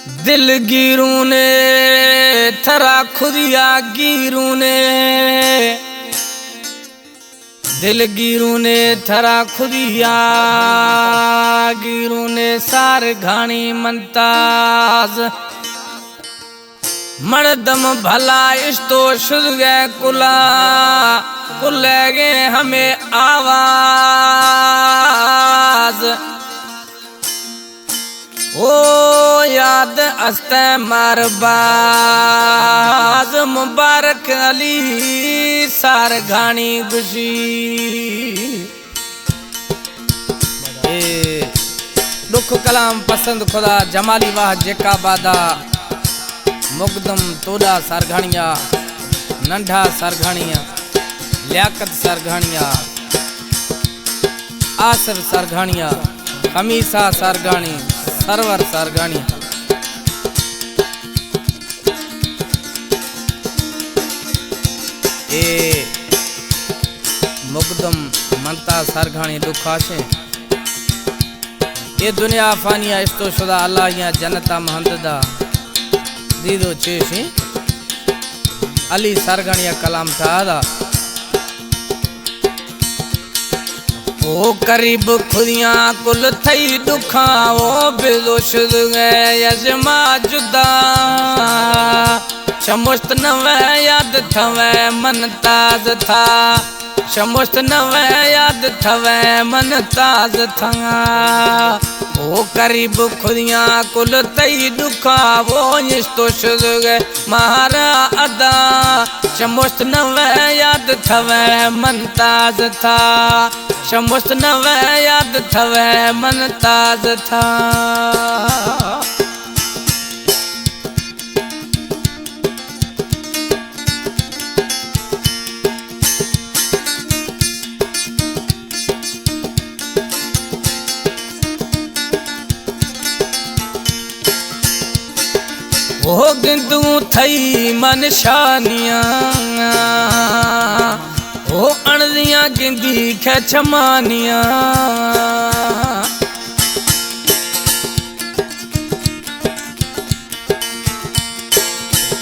दिल गिरू ने थरा खुदिया गिरू ने, दिल गिरू ने थरा खुदिया गिरू ने सार घाणी मनताज मर्दम भला इस्तो शुद्ध गए कुला कुल गए हमें आवाज ओ याद अस्ते मारबाज मुबारक अली सार घाणी गुशी दुख कलाम पसंद खुदा जमाली वाह जेका बादा मुकदम तोड़ा सरघाणिया नंढा सरघाणिया लियाकत सरघाणिया आसिफ सरघाणिया खमीसा सरघाणी सरवर सरघाणी ए मुकदम मनता सरघाणी दुखाशे ये दुनिया फानिया इस्तो शुदा अल्लाह या जनता महंतदा दीदो चेशी अली सरगणिया कलाम था ओ करीब खुदिया कुल थई दुखा ओ बेदोश गए यजमा जुदा शमुस्त नवे याद थवे मन ताज था शमुस्त नवे याद थवे मन ताज था ओ करीब खुदिया कुल तई दुखा वो इस्तो शुद्ध गए महारा अदा शमुस्त नवे याद थवे मन ताज था शमुस्त नवे याद थवे मन ताज था ओ गिंदू थई मन शानिया ओ अणदिया गिंदी खे छमानिया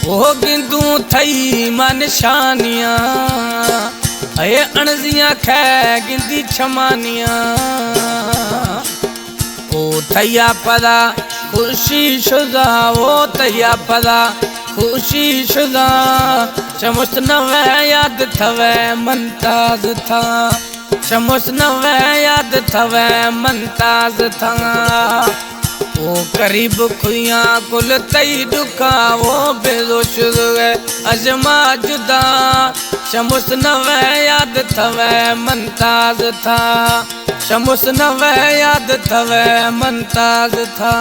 ओ गिंदू थई मन शानिया ए अणदिया खे गिंदी छमानिया ओ थैया पदा खुशी शुदा वो तैया पदा खुशी शुदा शमुस्त नवे याद थवे मनताज था शमुस्त नवे याद थवे मनताज था ओ करीब खुदिया कुल तई दुखा वो बेदोश गए अजमा जुदा शमुस्त नवे याद थवे मनताज था शमुस्त नवे याद थवे मनताज था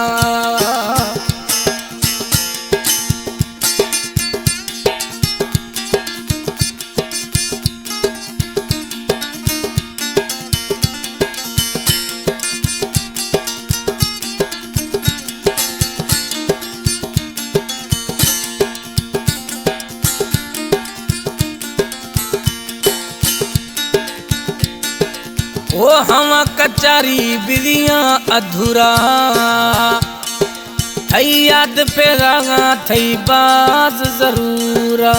ओ हवा कचारी बिरिया अधूरा थई याद पे रागा थई बाज जरूरा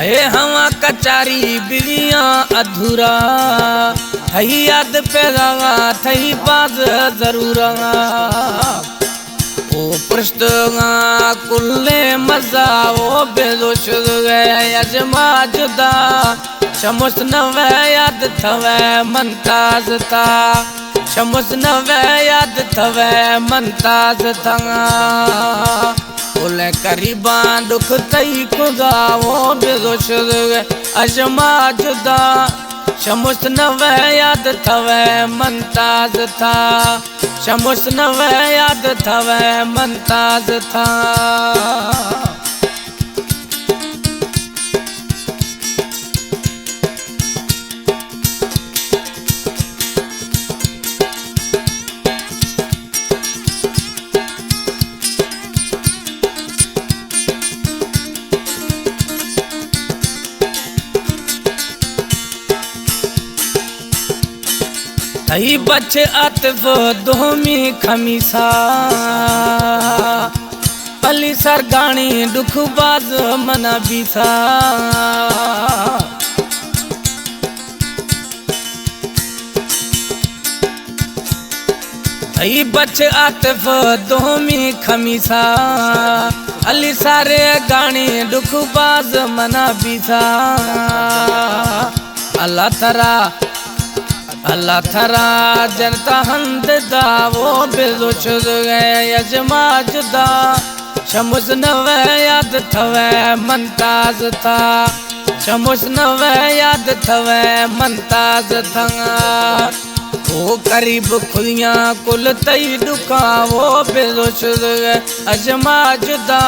ए हवा कचारी बिरिया अधूरा थई याद पे रागा थई बाज जरूरा ओ प्रश्तगा कुल्ले मजा ओ बेदोश गए यजमा जुदा शमुस्त नवे याद थवे मनताज था शमुस्त नवे याद थवे मनताज था बोले करीबा दुख तई खुदा वो बेदोश गए यजमा जुदा शमुस्त नवे याद थवे मनताज था शमुस्त नवे याद थवे मनताज था थई बचे आतिफ दोमी खमीसा अली सरगाणी दुखबाज मना बीसा थई बचे आतिफ दोमी खमीसा अली सारे गाणी दुखबाज मना बीसा अल्लाह थरा जनता हंद दा वो बेजोश गए यजमाज दा शमुस नवे याद थवे मनताज था शमुस नवे याद थवे मनताज थंगा वो करीब खुदियां कुल तई दुका वो बेजोश गए अजमाज दा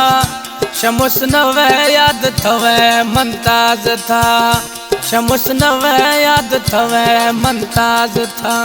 शमुस नवे याद थवे मनताज था शमुस नवे याद थवे मनताज था।